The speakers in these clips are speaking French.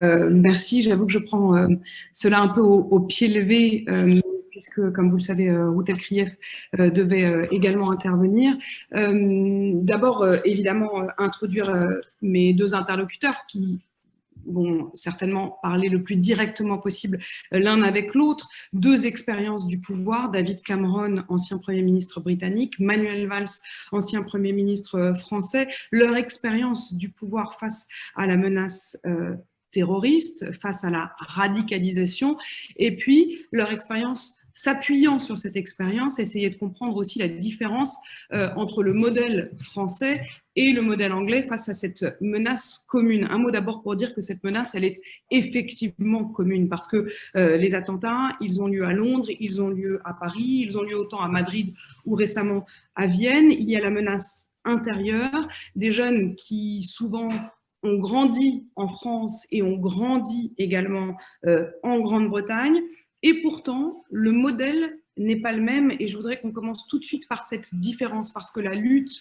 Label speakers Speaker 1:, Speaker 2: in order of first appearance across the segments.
Speaker 1: Merci, j'avoue que je prends cela un peu au pied levé, puisque, comme vous le savez, Ruth Elkrief devait également intervenir. D'abord, évidemment, introduire mes deux interlocuteurs qui vont certainement parler le plus directement possible l'un avec l'autre. Deux expériences du pouvoir, David Cameron, ancien Premier ministre britannique, Manuel Valls, ancien Premier ministre français, leur expérience du pouvoir face à la menace terroriste, face à la radicalisation, et puis leur expérience s'appuyant sur cette expérience, essayer de comprendre aussi la différence entre le modèle français et le modèle anglais face à cette menace commune. Un mot d'abord pour dire que cette menace, elle est effectivement commune, parce que les attentats, ils ont lieu à Londres, ils ont lieu à Paris, ils ont lieu autant à Madrid ou récemment à Vienne. Il y a la menace intérieure, des jeunes qui souvent ont grandi en France et ont grandi également en Grande-Bretagne, et pourtant, le modèle n'est pas le même, et je voudrais qu'on commence tout de suite par cette différence, parce que la lutte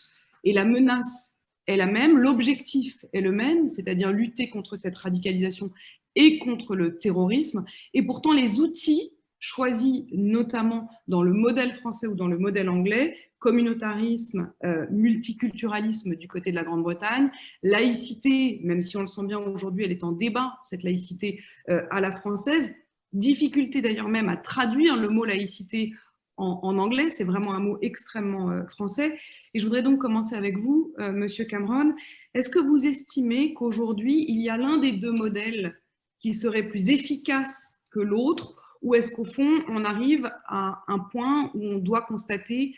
Speaker 1: et la menace est la même, l'objectif est le même, c'est-à-dire lutter contre cette radicalisation et contre le terrorisme, et pourtant les outils choisis notamment dans le modèle français ou dans le modèle anglais, communautarisme, multiculturalisme du côté de la Grande-Bretagne, laïcité, même si on le sent bien aujourd'hui, elle est en débat, cette laïcité à la française, difficulté d'ailleurs même à traduire le mot laïcité en anglais, c'est vraiment un mot extrêmement français. Et je voudrais donc commencer avec vous, Monsieur Cameron. Est-ce que vous estimez qu'aujourd'hui, il y a l'un des deux modèles qui serait plus efficace que l'autre, ou est-ce qu'au fond, on arrive à un point où on doit constater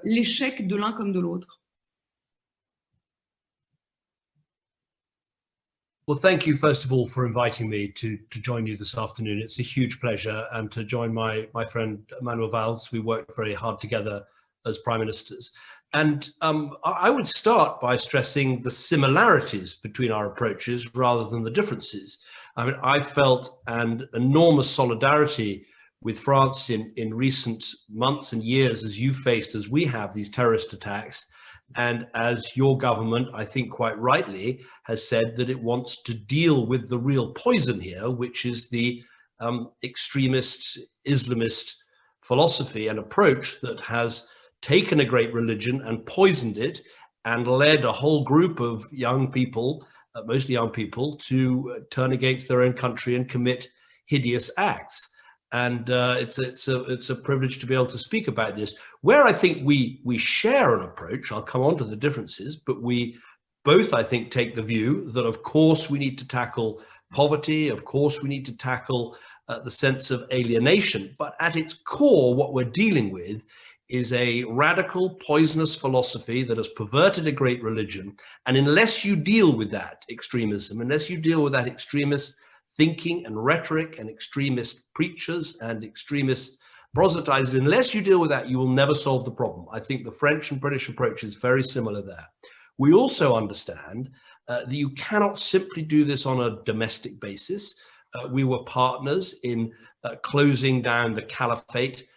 Speaker 1: l'échec de l'un comme de l'autre?
Speaker 2: Well, thank you, first of all, for inviting me to join you this afternoon. It's a huge pleasure, and to join my friend Manuel Valls. We worked very hard together as prime ministers. And I would start by stressing the similarities between our approaches rather than the differences. I mean, I felt an enormous solidarity with France in recent months and years as you faced, as we have, these terrorist attacks. And as your government, I think quite rightly, has said that it wants to deal with the real poison here, which is the extremist Islamist philosophy and approach that has taken a great religion and poisoned it and led a whole group of young people, mostly young people, to turn against their own country and commit hideous acts. And it's a privilege to be able to speak about this. Where I think we share an approach, I'll come on to the differences, but we both, I think, take the view that, of course, we need to tackle poverty, of course, we need to tackle the sense of alienation, but at its core, what we're dealing with is a radical, poisonous philosophy that has perverted a great religion. And unless you deal with that extremism, unless you deal with that extremist thinking and rhetoric and extremist preachers and extremist proselytizers, unless you deal with that, you will never solve the problem. I think the French and British approach is very similar there. We also understand that you cannot simply do this on a domestic basis. We were partners in closing down the caliphate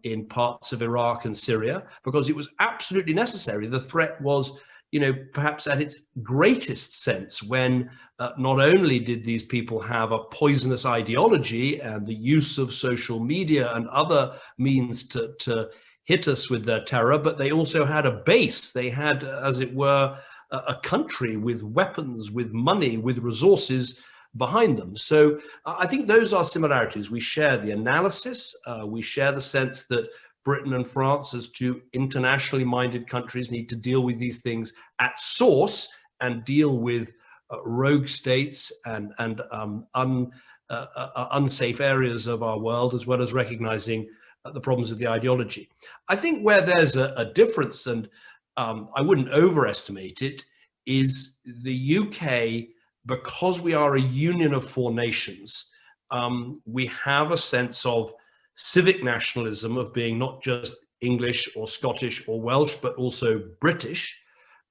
Speaker 2: in parts of Iraq and Syria because it was absolutely necessary. The threat was, you know, perhaps at its greatest sense when not only did these people have a poisonous ideology and the use of social media and other means to hit us with their terror, but they also had a base. They had, as it were, a country with weapons, with money, with resources behind them. So I think those are similarities. We share the analysis. We share the sense that Britain and France, as two internationally minded countries, need to deal with these things at source and deal with rogue states and unsafe areas of our world, as well as recognizing the problems of the ideology. I think where there's a difference, and I wouldn't overestimate it, is the UK, because we are a union of four nations, we have a sense of civic nationalism, of being not just English or Scottish or Welsh, but also British.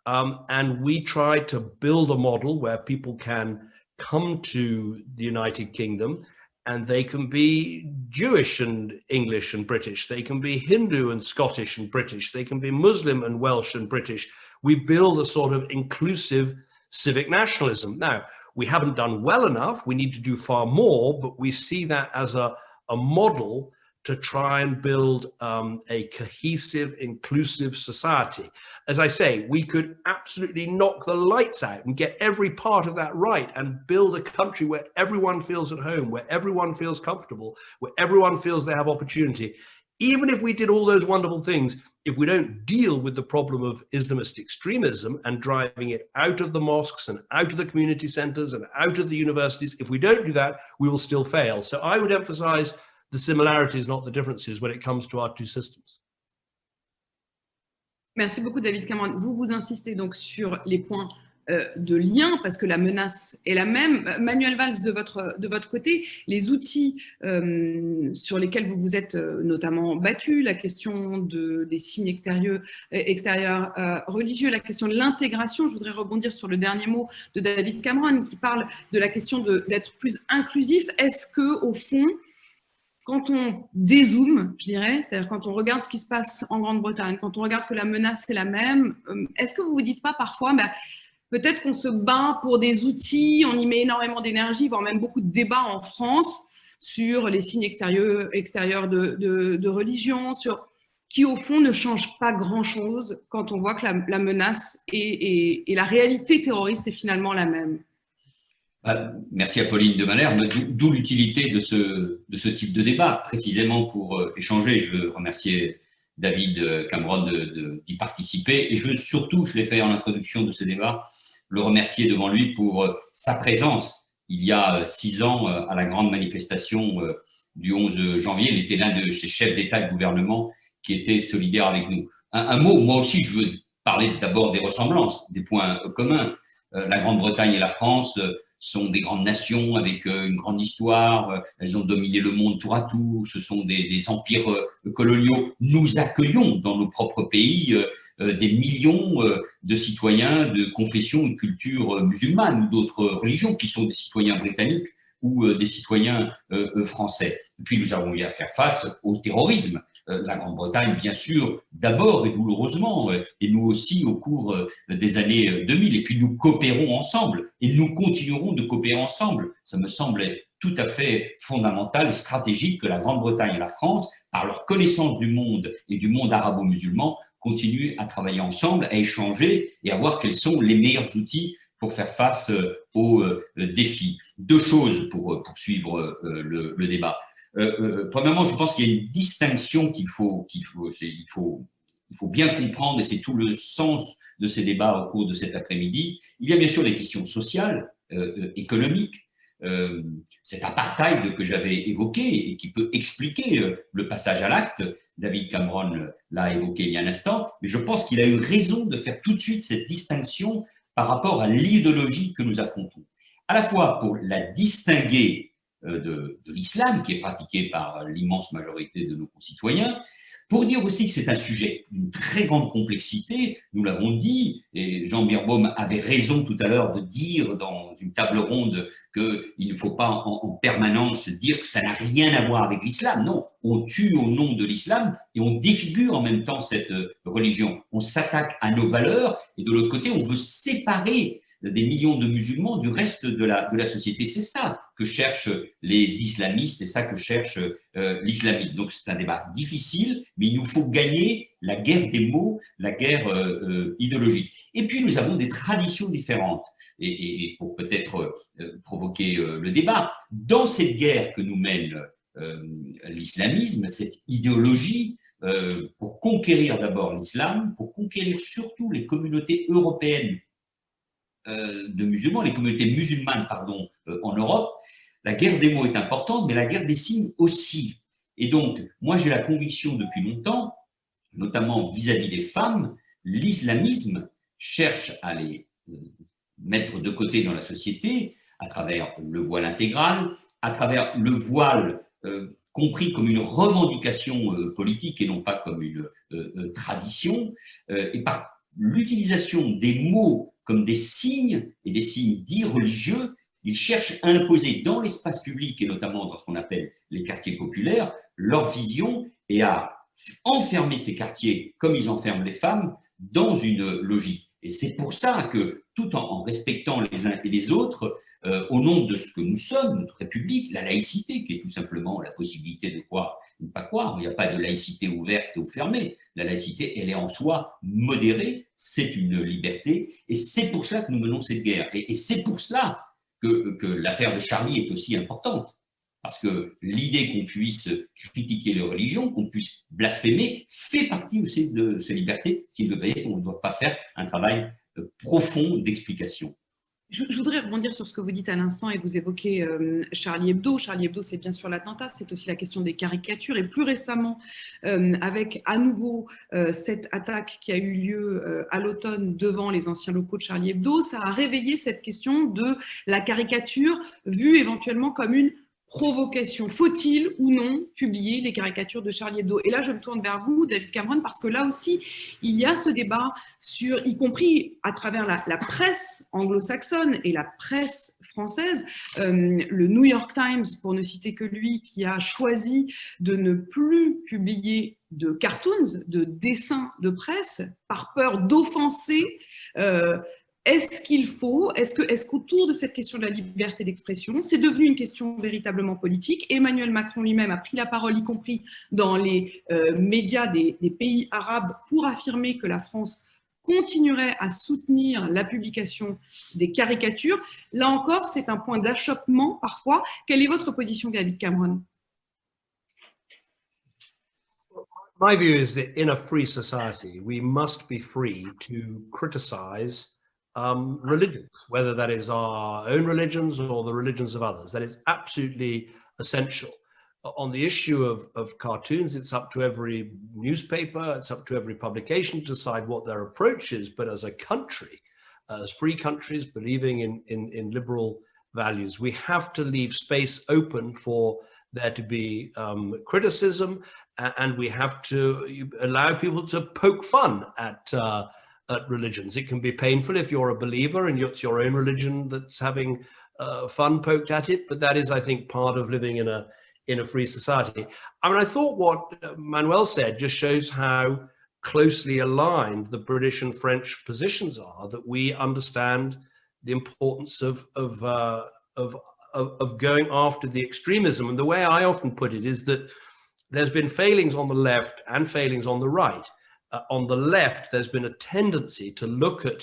Speaker 2: And we try to build a model where people can come to the United Kingdom and they can be Jewish and English and British. They can be Hindu and Scottish and British. They can be Muslim and Welsh and British. We build a sort of inclusive civic nationalism. Now, We haven't done well enough. We need to do far more, but we see that as a model to try and build a cohesive, inclusive society. As I say, we could absolutely knock the lights out and get every part of that right and build a country where everyone feels at home, where everyone feels comfortable, where everyone feels they have opportunity. Even if we did all those wonderful things, if we don't deal with the problem of Islamist extremism and driving it out of the mosques and out of the community centers and out of the universities, if we don't do that, we will still fail. So I would emphasize the similarities, not the differences, when it comes to our two systems.
Speaker 1: Merci beaucoup, David Cameron. Vous insistez donc sur les points de lien, parce que la menace est la même. Manuel Valls, de votre côté, les outils sur lesquels vous vous êtes notamment battu, la question des signes extérieurs religieux, la question de l'intégration. Je voudrais rebondir sur le dernier mot de David Cameron qui parle de la question d'être plus inclusif. Est-ce que, au fond, quand on dézoome, je dirais, c'est-à-dire quand on regarde ce qui se passe en Grande-Bretagne, quand on regarde que la menace est la même, est-ce que vous vous dites pas parfois, peut-être qu'on se bat pour des outils, on y met énormément d'énergie, voire même beaucoup de débats en France sur les signes extérieurs de religion, qui au fond ne changent pas grand-chose quand on voit que la menace et la réalité terroriste est finalement la même.
Speaker 3: Merci Apolline de Malherbe, d'où l'utilité de ce type de débat, précisément pour échanger. Je veux remercier David Cameron d'y participer et je veux surtout, je l'ai fait en introduction de ce débat, le remercier devant lui pour sa présence il y a 6 ans à la grande manifestation du 11 janvier. Il était l'un de ces chefs d'État et de gouvernement qui était solidaire avec nous. Un mot, moi aussi je veux parler d'abord des ressemblances, des points communs. La Grande-Bretagne et la France sont des grandes nations avec une grande histoire, elles ont dominé le monde tour à tour, ce sont des empires coloniaux. Nous accueillons dans nos propres pays des millions de citoyens de confession et culture musulmane ou d'autres religions qui sont des citoyens britanniques ou des citoyens français. Et puis nous avons eu à faire face au terrorisme. La Grande-Bretagne, bien sûr, d'abord et douloureusement, et nous aussi au cours des années 2000. Et puis nous coopérons ensemble et nous continuerons de coopérer ensemble. Ça me semble tout à fait fondamental et stratégique que la Grande-Bretagne et la France, par leur connaissance du monde et du monde arabo-musulman, continuent à travailler ensemble, à échanger et à voir quels sont les meilleurs outils pour faire face aux défis. 2 choses pour poursuivre le débat. Premièrement, je pense qu'il y a une distinction qu'il faut bien comprendre, et c'est tout le sens de ces débats au cours de cet après-midi. Il y a bien sûr les questions sociales, économiques, cet apartheid que j'avais évoqué et qui peut expliquer le passage à l'acte. David Cameron l'a évoqué il y a un instant, mais je pense qu'il a eu raison de faire tout de suite cette distinction par rapport à l'idéologie que nous affrontons. À la fois pour la distinguer de l'islam qui est pratiqué par l'immense majorité de nos concitoyens, pour dire aussi que c'est un sujet d'une très grande complexité, nous l'avons dit, et Jean Birbaum avait raison tout à l'heure de dire dans une table ronde qu'il ne faut pas en permanence dire que ça n'a rien à voir avec l'islam. Non, on tue au nom de l'islam et on défigure en même temps cette religion. On s'attaque à nos valeurs et de l'autre côté, on veut séparer des millions de musulmans du reste de la société. C'est ça que cherchent les islamistes, c'est ça que cherche l'islamisme. Donc c'est un débat difficile, mais il nous faut gagner la guerre des mots, la guerre idéologique. Et puis nous avons des traditions différentes. Et pour peut-être provoquer le débat, dans cette guerre que nous mène l'islamisme, cette idéologie, pour conquérir d'abord l'islam, pour conquérir surtout les communautés européennes de musulmans, les communautés musulmanes, pardon, en Europe, la guerre des mots est importante, mais la guerre des signes aussi. Et donc, moi j'ai la conviction depuis longtemps, notamment vis-à-vis des femmes, l'islamisme cherche à les mettre de côté dans la société à travers le voile intégral, à travers le voile compris comme une revendication politique et non pas comme une tradition, et par l'utilisation des mots comme des signes et des signes dits religieux, ils cherchent à imposer dans l'espace public et notamment dans ce qu'on appelle les quartiers populaires leur vision et à enfermer ces quartiers comme ils enferment les femmes dans une logique. Et c'est pour ça que tout en respectant les uns et les autres, au nom de ce que nous sommes, notre République, la laïcité, qui est tout simplement la possibilité de croire ou de ne pas croire. Il n'y a pas de laïcité ouverte ou fermée. La laïcité, elle est en soi modérée, c'est une liberté, et c'est pour cela que nous menons cette guerre. Et c'est pour cela que l'affaire de Charlie est aussi importante. Parce que l'idée qu'on puisse critiquer les religions, qu'on puisse blasphémer, fait partie aussi de ces libertés, ce qui ne veut pas dire qu'on ne doit pas faire un travail profond d'explication.
Speaker 1: Je voudrais rebondir sur ce que vous dites à l'instant et vous évoquez Charlie Hebdo. Charlie Hebdo, c'est bien sûr l'attentat, c'est aussi la question des caricatures. Et plus récemment, avec à nouveau cette attaque qui a eu lieu à l'automne devant les anciens locaux de Charlie Hebdo, ça a réveillé cette question de la caricature vue éventuellement comme une provocation. Faut-il ou non publier les caricatures de Charlie Hebdo? Et là, je me tourne vers vous, David Cameron, parce que là aussi, il y a ce débat sur, y compris à travers la presse anglo-saxonne et la presse française, le New York Times, pour ne citer que lui, qui a choisi de ne plus publier de cartoons, de dessins de presse, par peur d'offenser est-ce qu'il faut, est-ce qu'autour de cette question de la liberté d'expression, c'est devenu une question véritablement politique? Emmanuel Macron lui-même a pris la parole, y compris dans les médias des pays arabes, pour affirmer que la France continuerait à soutenir la publication des caricatures. Là encore, c'est un point d'achoppement parfois. Quelle est votre position, David Cameron?
Speaker 2: My view is that in a free society, we must be free to criticize religions, whether that is our own religions or the religions of others. That is absolutely essential. On the issue of cartoons, it's up to every newspaper, it's up to every publication to decide what their approach is. But as a country, as free countries believing in liberal values, we have to leave space open for there to be criticism, and we have to allow people to poke fun at religions. It can be painful if you're a believer and it's your own religion that's having fun poked at it, but that is, I think, part of living in a free society. I mean, I thought what Manuel said just shows how closely aligned the British and French positions are, that we understand the importance of going after the extremism. And the way I often put it is that there's been failings on the left and failings on the right. On the left, there's been a tendency to look at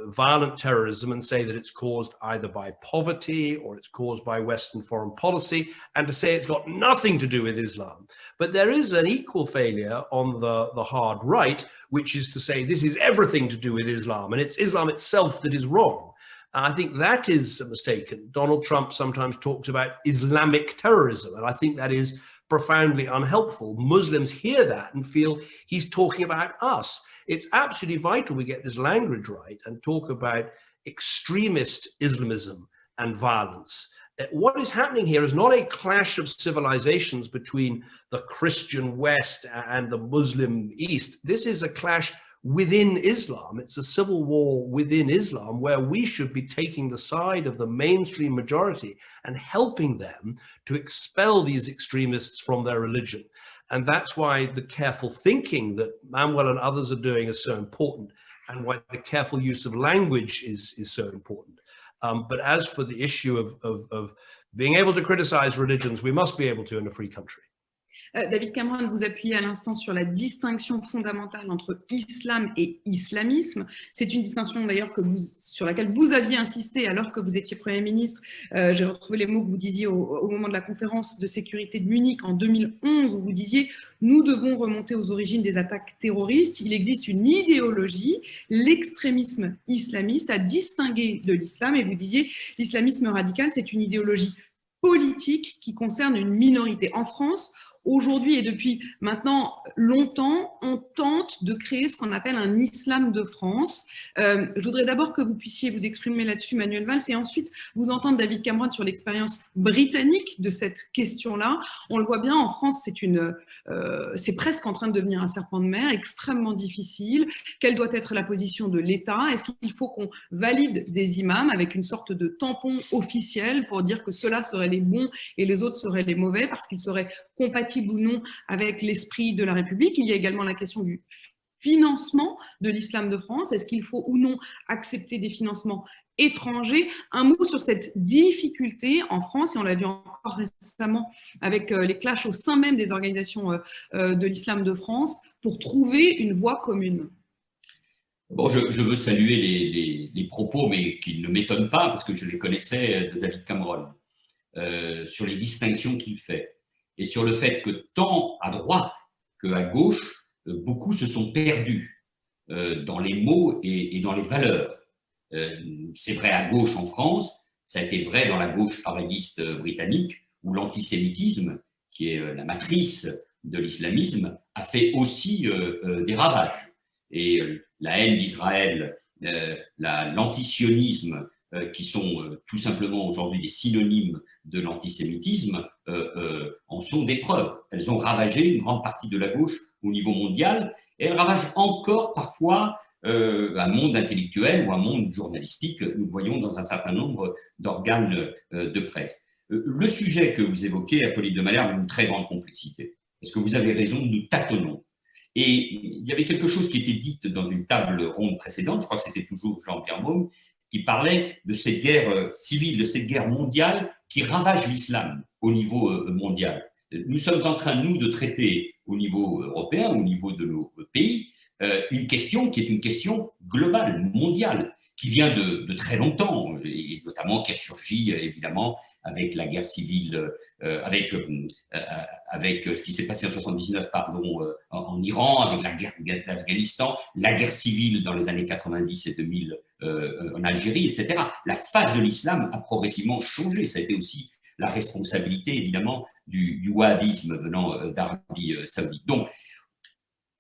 Speaker 2: violent terrorism and say that it's caused either by poverty or it's caused by Western foreign policy, and to say it's got nothing to do with Islam. But there is an equal failure on the hard right, which is to say this is everything to do with Islam, and it's Islam itself that is wrong. I think that is mistaken. Donald Trump sometimes talks about Islamic terrorism, and I think that is profoundly unhelpful. Muslims hear that and feel he's talking about us. It's absolutely vital we get this language right and talk about extremist Islamism and violence. What is happening here is not a clash of civilizations between the Christian West and the Muslim East. This is a clash within Islam. It's a civil war within Islam, where we should be taking the side of the mainstream majority and helping them to expel these extremists from their religion. And that's why the careful thinking that Manuel and others are doing is so important, and why the careful use of language is so important. But as for the issue of being able to criticize religions, we must be able to in a free country.
Speaker 1: David Cameron, vous appuyez à l'instant sur la distinction fondamentale entre islam et islamisme. C'est une distinction d'ailleurs sur laquelle vous aviez insisté alors que vous étiez Premier ministre. J'ai retrouvé les mots que vous disiez au moment de la conférence de sécurité de Munich en 2011, où vous disiez « Nous devons remonter aux origines des attaques terroristes. Il existe une idéologie, l'extrémisme islamiste, à distinguer de l'islam. » Et vous disiez « L'islamisme radical, c'est une idéologie politique qui concerne une minorité. » En France, aujourd'hui et depuis maintenant longtemps, on tente de créer ce qu'on appelle un islam de France. Je voudrais d'abord que vous puissiez vous exprimer là-dessus, Manuel Valls, et ensuite vous entendre, David Cameron, sur l'expérience britannique de cette question-là. On le voit bien, en France, c'est presque en train de devenir un serpent de mer, extrêmement difficile. Quelle doit être la position de l'État? Est-ce qu'il faut qu'on valide des imams avec une sorte de tampon officiel pour dire que ceux-là seraient les bons et les autres seraient les mauvais, parce qu'ils seraient compatibles ou non avec l'esprit de la République? Il y a également la question du financement de l'islam de France? Est-ce qu'il faut ou non accepter des financements étrangers? Un mot sur cette difficulté en France, et on l'a vu encore récemment avec les clashs au sein même des organisations de l'islam de France, pour trouver une voie commune.
Speaker 3: Bon, je veux saluer les propos, mais qui ne m'étonnent pas, parce que je les connaissais, de David Cameron, sur les distinctions qu'il fait, et sur le fait que tant à droite qu'à gauche, beaucoup se sont perdus dans les mots et dans les valeurs. C'est vrai à gauche en France, ça a été vrai dans la gauche travailliste britannique, où l'antisémitisme, qui est la matrice de l'islamisme, a fait aussi des ravages. Et la haine d'Israël, l'antisionisme, qui sont tout simplement aujourd'hui des synonymes de l'antisémitisme, en sont des preuves. Elles ont ravagé une grande partie de la gauche au niveau mondial, et elles ravagent encore parfois un monde intellectuel ou un monde journalistique, nous voyons dans un certain nombre d'organes de presse. Le sujet que vous évoquez, Apolline de Malherbe, a une très grande complexité. Parce que vous avez raison, nous tâtonnons. Et il y avait quelque chose qui était dit dans une table ronde précédente, je crois que c'était toujours Jean-Pierre Maume, qui parlait de cette guerre civile, de cette guerre mondiale qui ravage l'islam au niveau mondial. Nous sommes en train, nous, de traiter au niveau européen, au niveau de nos pays, une question qui est une question globale, mondiale, qui vient de très longtemps, et notamment qui a surgi évidemment avec la guerre civile, avec ce qui s'est passé en 79, pardon, en Iran, avec la guerre d'Afghanistan, la guerre civile dans les années 90 et 2000 en Algérie, etc. La face de l'islam a progressivement changé. Ça a été aussi la responsabilité, évidemment, du wahhabisme venant d'Arabie saoudite. Donc,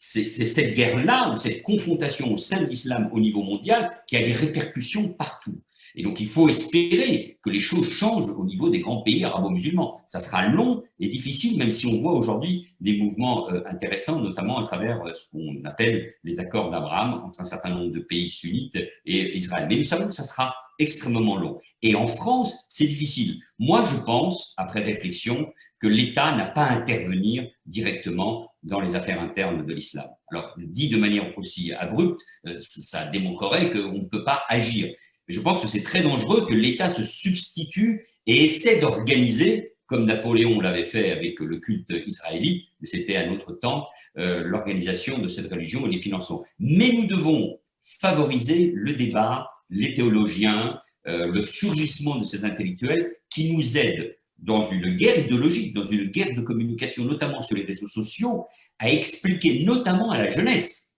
Speaker 3: c'est cette guerre-là, ou cette confrontation au sein de l'islam au niveau mondial, qui a des répercussions partout. Et donc, il faut espérer que les choses changent au niveau des grands pays arabo-musulmans. Ça sera long et difficile, même si on voit aujourd'hui des mouvements intéressants, notamment à travers ce qu'on appelle les accords d'Abraham entre un certain nombre de pays sunnites et Israël. Mais nous savons que ça sera extrêmement long. Et en France, c'est difficile. Moi, je pense, après réflexion, que l'État n'a pas à intervenir directement dans les affaires internes de l'islam. Alors, dit de manière aussi abrupte, ça démontrerait qu'on ne peut pas agir. Mais je pense que c'est très dangereux que l'État se substitue et essaie d'organiser, comme Napoléon l'avait fait avec le culte israélite, mais c'était à un autre temps, l'organisation de cette religion et les financements. Mais nous devons favoriser le débat, les théologiens, le surgissement de ces intellectuels qui nous aident dans une guerre idéologique, dans une guerre de communication, notamment sur les réseaux sociaux, à expliquer notamment à la jeunesse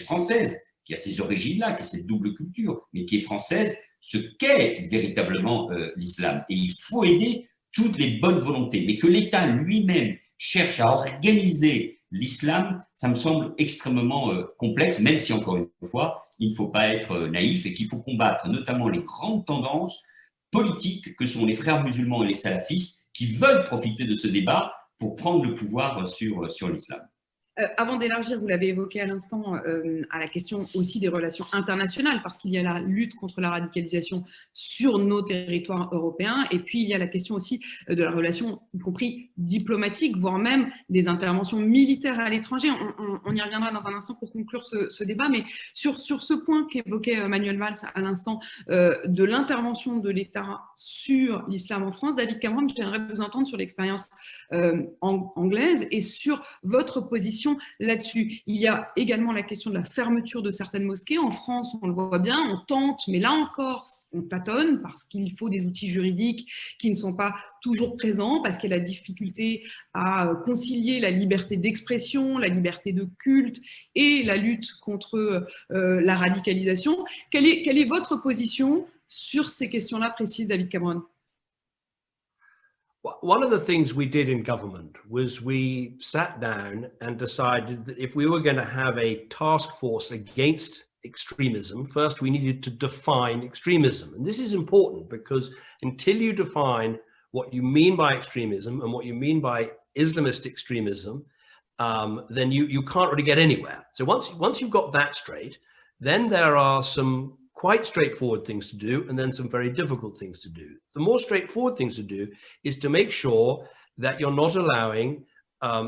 Speaker 3: française, qui a ces origines-là, qui a cette double culture, mais qui est française, ce qu'est véritablement l'islam. Et il faut aider toutes les bonnes volontés. Mais que l'État lui-même cherche à organiser l'islam, ça me semble extrêmement complexe, même si, encore une fois, il ne faut pas être naïf et qu'il faut combattre notamment les grandes tendances politiques que sont les frères musulmans et les salafistes qui veulent profiter de ce débat pour prendre le pouvoir sur l'islam.
Speaker 1: Avant d'élargir, vous l'avez évoqué à l'instant, à la question aussi des relations internationales, parce qu'il y a la lutte contre la radicalisation sur nos territoires européens, et puis il y a la question aussi de la relation, y compris diplomatique, voire même des interventions militaires à l'étranger. On y reviendra dans un instant pour conclure ce débat, mais sur ce point qu'évoquait Manuel Valls à l'instant, de l'intervention de l'État sur l'islam en France, David Cameron, j'aimerais vous entendre sur l'expérience anglaise et sur votre position là-dessus. Il y a également la question de la fermeture de certaines mosquées. En France, on le voit bien, on tente, mais là encore, on tâtonne parce qu'il faut des outils juridiques qui ne sont pas toujours présents, parce qu'il y a la difficulté à concilier la liberté d'expression, la liberté de culte et la lutte contre la radicalisation. Quelle est votre position sur ces questions-là précises, David Cameron?
Speaker 2: One of the things we did in government was we sat down and decided that if we were going to have a task force against extremism, first we needed to define extremism. And this is important because until you define what you mean by extremism and what you mean by Islamist extremism, then you can't really get anywhere. So once you've got that straight, then there are some quite straightforward things to do and then some very difficult things to do. The more straightforward things to do is to make sure that you're not allowing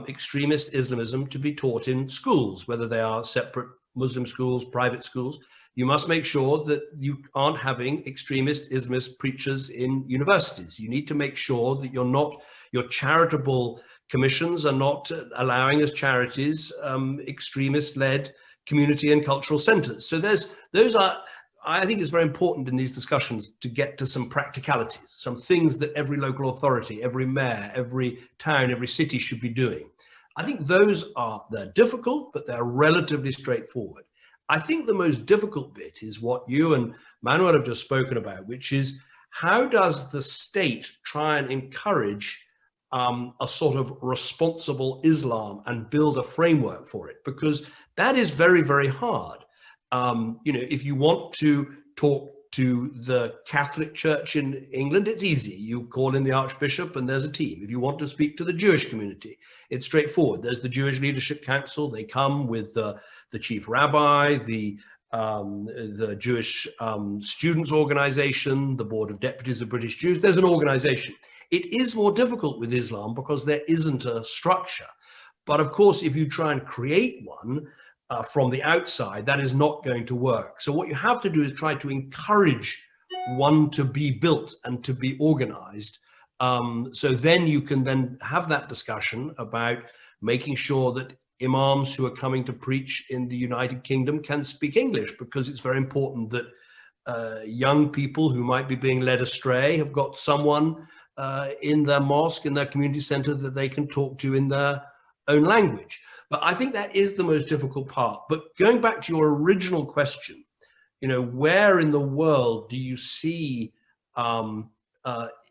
Speaker 2: extremist Islamism to be taught in schools, whether they are separate Muslim schools, private schools. You must make sure that you aren't having extremist Islamist preachers in universities. You need to make sure that your charitable commissions are not allowing as charities extremist-led community and cultural centers. So I think it's very important in these discussions to get to some practicalities, some things that every local authority, every mayor, every town, every city should be doing. I think they're difficult, but they're relatively straightforward. I think the most difficult bit is what you and Manuel have just spoken about, which is how does the state try and encourage a sort of responsible Islam and build a framework for it? Because that is very, very hard. If you want to talk to the Catholic Church in England, it's easy. You call in the Archbishop and there's a team. If you want to speak to the Jewish community, it's straightforward. There's the Jewish Leadership Council. They come with the chief rabbi, the Jewish Students' Organization, the Board of Deputies of British Jews. There's an organization. It is more difficult with Islam because there isn't a structure. But of course, if you try and create one from the outside, that is not going to work. So what you have to do is try to encourage one to be built and to be organized. So then you can then have that discussion about making sure that imams who are coming to preach in the United Kingdom can speak English, because it's very important that young people who might be being led astray have got someone in their mosque, in their community center, that they can talk to in their own language. But I think that is the most difficult part. But going back to your original question, where in the world do you see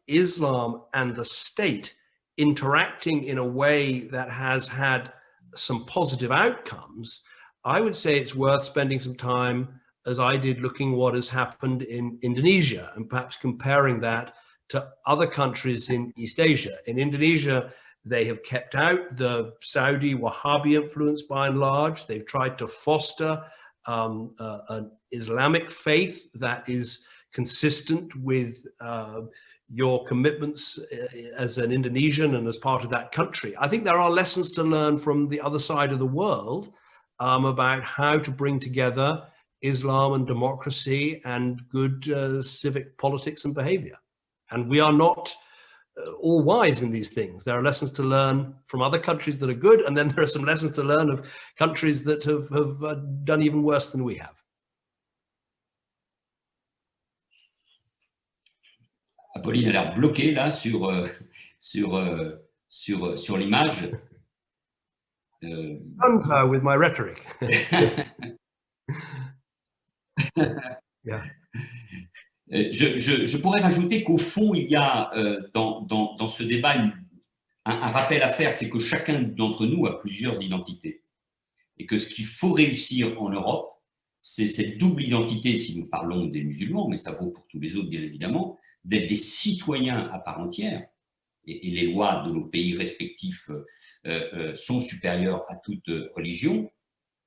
Speaker 2: Islam and the state interacting in a way that has had some positive outcomes? I would say it's worth spending some time, as I did, looking what has happened in Indonesia and perhaps comparing that to other countries in East Asia. In Indonesia, they have kept out the Saudi Wahhabi influence by and large. They've tried to foster an Islamic faith that is consistent with your commitments as an Indonesian and as part of that country. I think there are lessons to learn from the other side of the world about how to bring together Islam and democracy and good civic politics and behavior. And we are not all wise in these things. There are lessons to learn from other countries that are good, and then there are some lessons to learn of countries that have done even worse than we have.
Speaker 3: Apolline a l'air bloquée là sur l'image.
Speaker 2: With my rhetoric. Yeah.
Speaker 3: Je pourrais rajouter qu'au fond, il y a dans ce débat un rappel à faire, c'est que chacun d'entre nous a plusieurs identités. Et que ce qu'il faut réussir en Europe, c'est cette double identité, si nous parlons des musulmans, mais ça vaut pour tous les autres, bien évidemment, d'être des citoyens à part entière. Et les lois de nos pays respectifs sont supérieures à toute religion,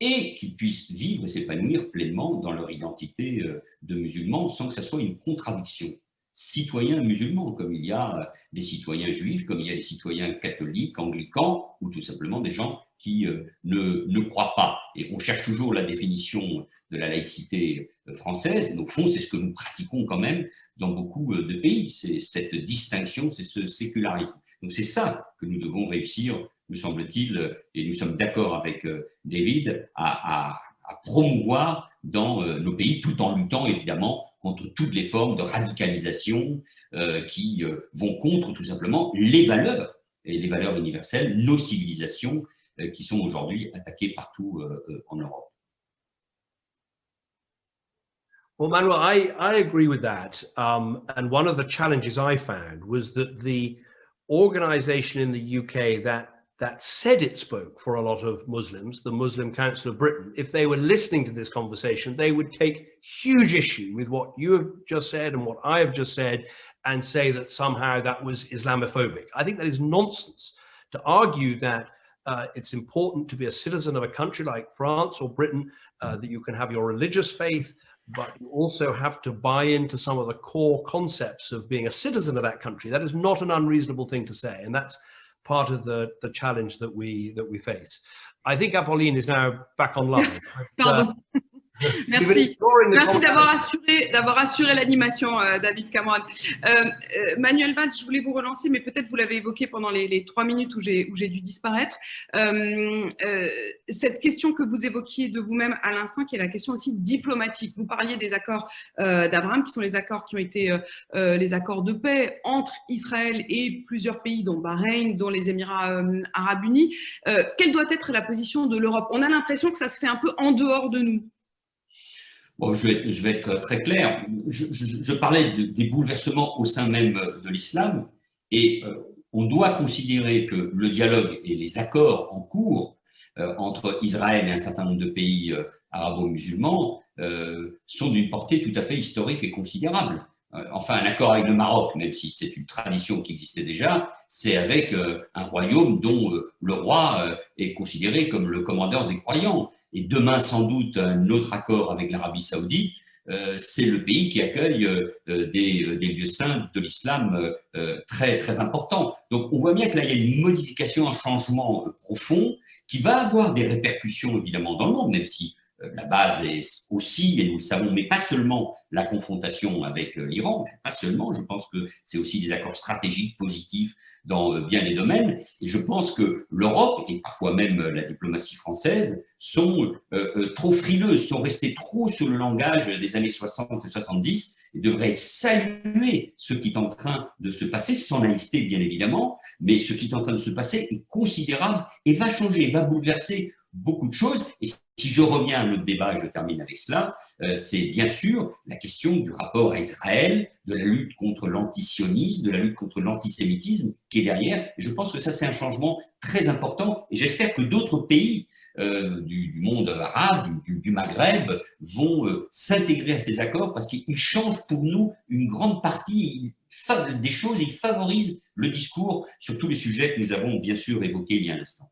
Speaker 3: et qu'ils puissent vivre et s'épanouir pleinement dans leur identité de musulmans sans que ça soit une contradiction. Citoyens musulmans, comme il y a des citoyens juifs, comme il y a des citoyens catholiques, anglicans, ou tout simplement des gens qui ne croient pas. Et on cherche toujours la définition de la laïcité française, et au fond, c'est ce que nous pratiquons quand même dans beaucoup de pays, c'est cette distinction, c'est ce sécularisme. Donc c'est ça que nous devons réussir, me semble-t-il, et nous sommes d'accord avec David, à promouvoir dans nos pays, tout en luttant évidemment contre toutes les formes de radicalisation qui vont contre tout simplement les valeurs, et les valeurs universelles, nos civilisations qui sont aujourd'hui attaquées partout en Europe.
Speaker 2: Well, Manuel, I agree with that. And one of the challenges I found was that the organization in the UK that said it spoke for a lot of Muslims, the Muslim Council of Britain, if they were listening to this conversation, they would take huge issue with what you have just said and what I have just said and say that somehow that was Islamophobic. I think that is nonsense to argue that it's important to be a citizen of a country like France or Britain, that you can have your religious faith, but you also have to buy into some of the core concepts of being a citizen of that country. That is not an unreasonable thing to say. And that's part of the challenge that we face. I think Apolline is now back online.
Speaker 1: Pardon. Merci. Merci d'avoir assuré l'animation, David Cameron. Manuel Valls, je voulais vous relancer, mais peut-être vous l'avez évoqué pendant les 3 minutes où j'ai dû disparaître. Cette question que vous évoquiez de vous-même à l'instant, qui est la question aussi diplomatique. Vous parliez des accords d'Abraham, qui sont les accords qui ont été les accords de paix entre Israël et plusieurs pays, dont Bahreïn, dont les Émirats arabes unis. Quelle doit être la position de l'Europe? On a l'impression que ça se fait un peu en dehors de nous.
Speaker 3: Bon, je vais être très clair. Je parlais des bouleversements au sein même de l'islam et on doit considérer que le dialogue et les accords en cours entre Israël et un certain nombre de pays arabo-musulmans sont d'une portée tout à fait historique et considérable. Enfin, un accord avec le Maroc, même si c'est une tradition qui existait déjà, c'est avec un royaume dont le roi est considéré comme le commandeur des croyants. Et demain, sans doute, un autre accord avec l'Arabie saoudite, c'est le pays qui accueille des lieux saints de l'islam très, très importants. Donc, on voit bien que là, il y a une modification, un changement profond qui va avoir des répercussions, évidemment, dans le monde, même si la base est aussi, et nous le savons, mais pas seulement la confrontation avec l'Iran, pas seulement, je pense que c'est aussi des accords stratégiques positifs dans bien des domaines. Et je pense que l'Europe, et parfois même la diplomatie française, sont trop frileuses, sont restées trop sur le langage des années 60 et 70 et devraient saluer ce qui est en train de se passer, sans naïveté bien évidemment, mais ce qui est en train de se passer est considérable et va changer, va bouleverser beaucoup de choses. Et si je reviens à notre débat, et je termine avec cela, c'est bien sûr la question du rapport à Israël, de la lutte contre l'antisionisme, de la lutte contre l'antisémitisme qui est derrière. Et je pense que ça, c'est un changement très important. Et j'espère que d'autres pays du monde arabe, du Maghreb, vont s'intégrer à ces accords parce qu'ils changent pour nous une grande partie des choses, ils favorisent le discours sur tous les sujets que nous avons bien sûr évoqués il y a un instant.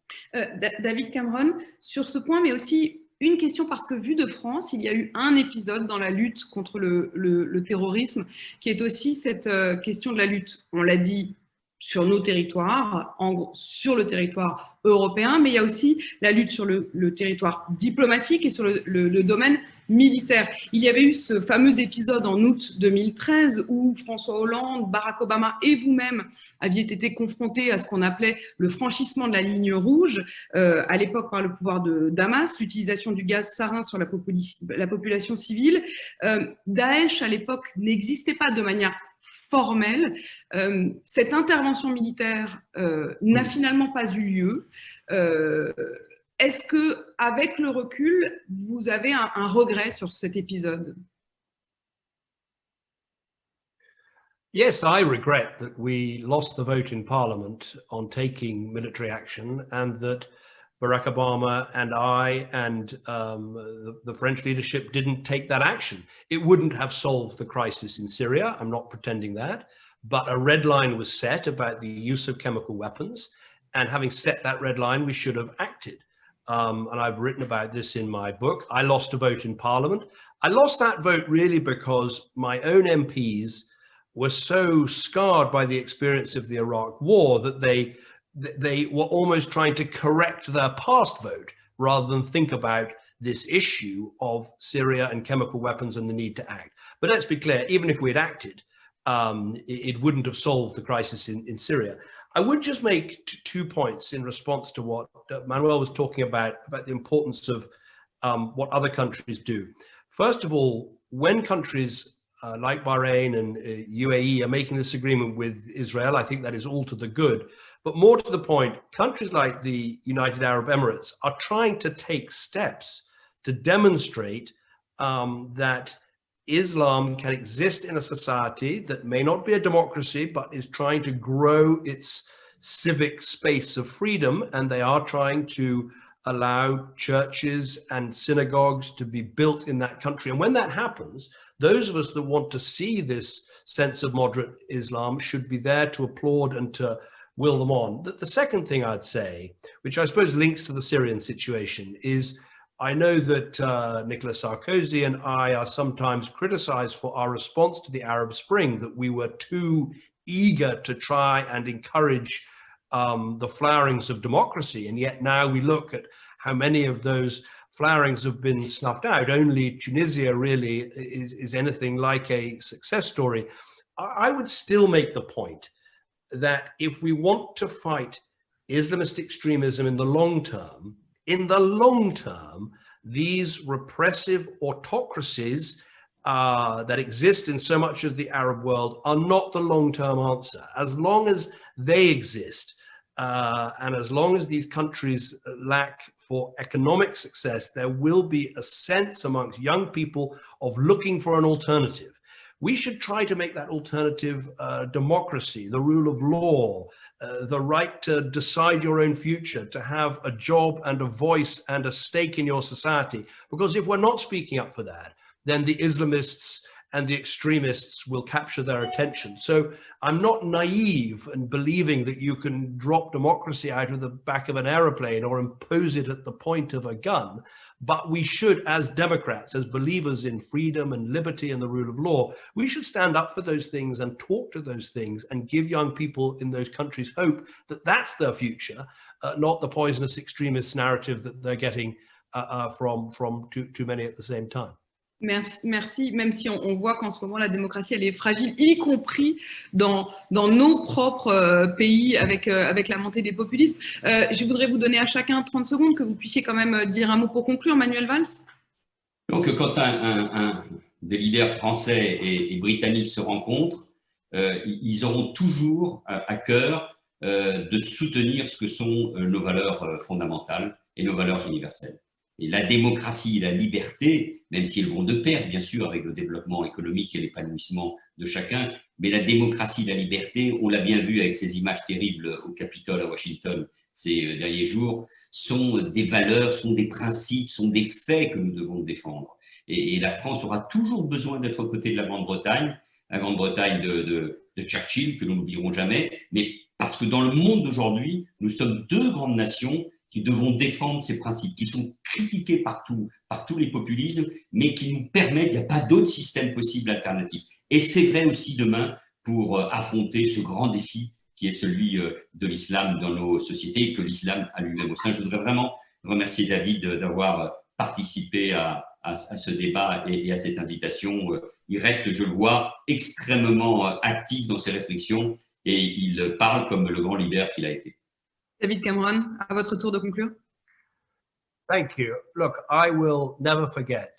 Speaker 1: David Cameron, sur ce point, mais aussi une question parce que vu de France, il y a eu un épisode dans la lutte contre le terrorisme qui est aussi cette question de la lutte, on l'a dit, sur nos territoires, sur le territoire européen, mais il y a aussi la lutte sur le territoire diplomatique et sur le domaine militaire. Il y avait eu ce fameux épisode en août 2013 où François Hollande, Barack Obama et vous-même aviez été confrontés à ce qu'on appelait le franchissement de la ligne rouge, à l'époque par le pouvoir de Damas, l'utilisation du gaz sarin sur la population civile. Daesh, à l'époque, n'existait pas de manière formelle. Cette intervention militaire n'a finalement pas eu lieu. Est-ce que, avec le recul, vous avez un regret sur cet épisode?
Speaker 2: Yes, I regret that we lost the vote in Parliament on taking military action, and that Barack Obama and I and the French leadership didn't take that action. It wouldn't have solved the crisis in Syria, I'm not pretending that, but a red line was set about the use of chemical weapons, and having set that red line, we should have acted. And I've written about this in my book. I lost a vote in Parliament. I lost that vote really because my own MPs were so scarred by the experience of the Iraq War that they were almost trying to correct their past vote rather than think about this issue of Syria and chemical weapons and the need to act. But let's be clear, even if we had acted, it wouldn't have solved the crisis in Syria. I would just make 2 points in response to what Manuel was talking about the importance of what other countries do. First of all, when countries like Bahrain and UAE are making this agreement with Israel, I think that is all to the good. But more to the point, countries like the United Arab Emirates are trying to take steps to demonstrate that Islam can exist in a society that may not be a democracy, but is trying to grow its civic space of freedom. And they are trying to allow churches and synagogues to be built in that country. And when that happens, those of us that want to see this sense of moderate Islam should be there to applaud and to will them on. The second thing I'd say, which I suppose links to the Syrian situation, is I know that Nicolas Sarkozy and I are sometimes criticized for our response to the Arab Spring, that we were too eager to try and encourage the flowerings of democracy. And yet now we look at how many of those flowerings have been snuffed out. Only Tunisia really is anything like a success story. I would still make the point that if we want to fight Islamist extremism in the long term, these repressive autocracies that exist in so much of the Arab world are not the long-term answer. As long as they exist, and as long as these countries lack for economic success, there will be a sense amongst young people of looking for an alternative. We should try to make that alternative democracy, the rule of law, the right to decide your own future, to have a job and a voice and a stake in your society. Because if we're not speaking up for that, then the Islamists and the extremists will capture their attention. So I'm not naive in believing that you can drop democracy out of the back of an aeroplane or impose it at the point of a gun. But we should, as Democrats, as believers in freedom and liberty and the rule of law, we should stand up for those things and talk to those things and give young people in those countries hope that that's their future, not the poisonous extremist narrative that they're getting from too many at the same time.
Speaker 1: Merci, même si on voit qu'en ce moment la démocratie elle est fragile, y compris dans nos propres pays avec la montée des populismes. Je voudrais vous donner à chacun 30 secondes, que vous puissiez quand même dire un mot pour conclure. Manuel Valls.
Speaker 3: Donc quand des leaders français et britanniques se rencontrent, ils auront toujours à cœur de soutenir ce que sont nos valeurs fondamentales et nos valeurs universelles. Et la démocratie et la liberté, même si elles vont de pair, bien sûr, avec le développement économique et l'épanouissement de chacun, mais la démocratie et la liberté, on l'a bien vu avec ces images terribles au Capitole à Washington ces derniers jours, sont des valeurs, sont des principes, sont des faits que nous devons défendre. Et la France aura toujours besoin d'être aux côtés de la Grande-Bretagne de Churchill, que nous n'oublierons jamais, mais parce que dans le monde d'aujourd'hui, nous sommes deux grandes nations qui devons défendre ces principes, qui sont critiqués partout, par tous les populismes, mais qui nous permettent, il n'y a pas d'autre système possible alternatif. Et c'est vrai aussi demain pour affronter ce grand défi qui est celui de l'islam dans nos sociétés et que l'islam a lui-même au sein. Je voudrais vraiment remercier David d'avoir participé à ce débat et à cette invitation. Il reste, je le vois, extrêmement actif dans ses réflexions et il parle comme le grand leader qu'il a été.
Speaker 1: David Cameron, à votre tour de conclure.
Speaker 2: Thank you. Look, I will never forget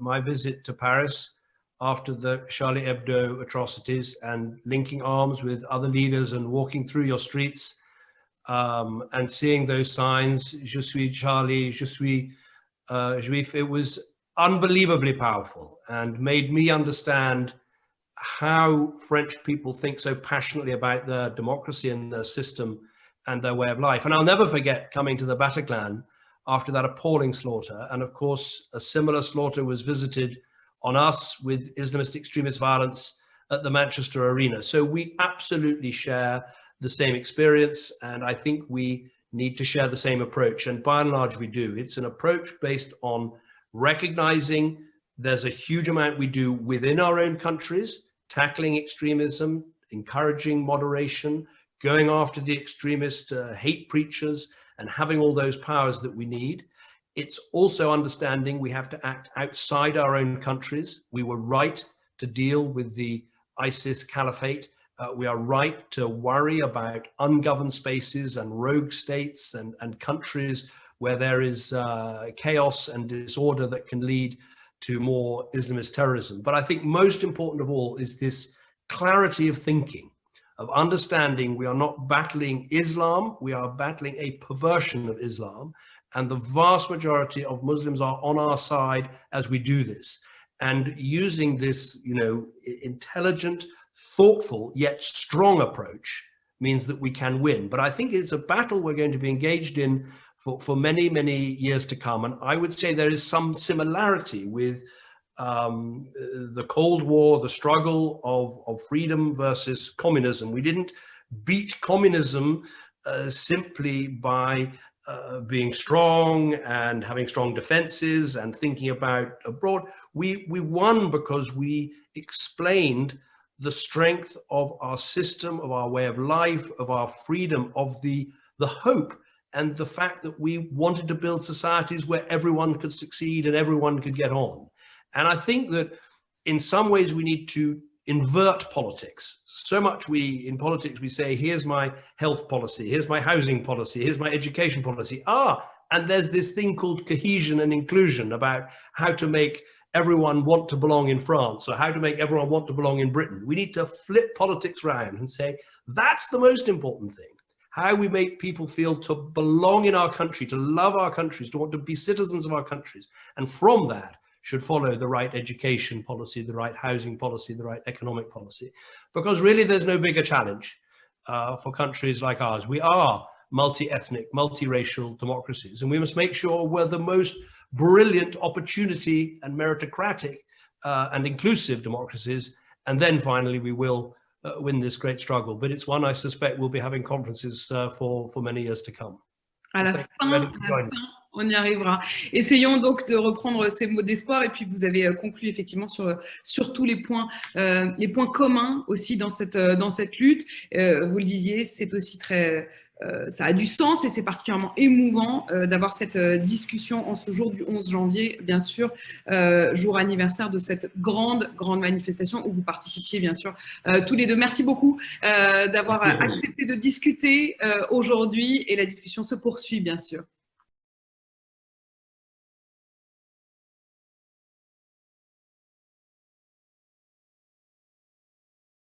Speaker 2: my visit to Paris after the Charlie Hebdo atrocities and linking arms with other leaders and walking through your streets and seeing those signs, Je suis Charlie, Je suis Juif. It was unbelievably powerful and made me understand how French people think so passionately about their democracy and their system and their way of life. And I'll never forget coming to the Bataclan after that appalling slaughter. And of course, a similar slaughter was visited on us with Islamist extremist violence at the Manchester Arena. So we absolutely share the same experience. And I think we need to share the same approach. And by and large, we do. It's an approach based on recognizing there's a huge amount we do within our own countries, tackling extremism, encouraging moderation, going after the extremist hate preachers and having all those powers that we need. It's also understanding we have to act outside our own countries. We were right to deal with the ISIS caliphate. We are right to worry about ungoverned spaces and rogue states and countries where there is chaos and disorder that can lead to more Islamist terrorism. But I think most important of all is this clarity of thinking, of understanding we are not battling Islam, we are battling a perversion of Islam, and the vast majority of Muslims are on our side as we do this. And using this, intelligent, thoughtful, yet strong approach means that we can win. But I think it's a battle we're going to be engaged in for many, many years to come. And I would say there is some similarity with the Cold War, the struggle of freedom versus communism. We didn't beat communism simply by being strong and having strong defenses and thinking about abroad. We won because we explained the strength of our system, of our way of life, of our freedom, of the hope, and the fact that we wanted to build societies where everyone could succeed and everyone could get on. And I think that in some ways we need to invert politics. So much in politics we say, here's my health policy, here's my housing policy, here's my education policy. And there's this thing called cohesion and inclusion about how to make everyone want to belong in France or how to make everyone want to belong in Britain. We need to flip politics around and say, that's the most important thing. How we make people feel to belong in our country, to love our countries, to want to be citizens of our countries. And from that should follow the right education policy, the right housing policy, the right economic policy. Because really there's no bigger challenge for countries like ours. We are multi-ethnic, multiracial democracies, and we must make sure we're the most brilliant opportunity and meritocratic and inclusive democracies. And then finally we will win this great struggle. But it's one I suspect we'll be having conferences for many years to come.
Speaker 1: À la fin, on y arrivera. Essayons donc de reprendre ces mots d'espoir, et puis vous avez conclu effectivement sur tous les points communs aussi dans cette lutte. Vous le disiez, c'est aussi ça a du sens et c'est particulièrement émouvant d'avoir cette discussion en ce jour du 11 janvier, bien sûr, jour anniversaire de cette grande manifestation où vous participiez, bien sûr, tous les deux. Merci beaucoup d'avoir accepté de discuter aujourd'hui, et la discussion se poursuit, bien sûr.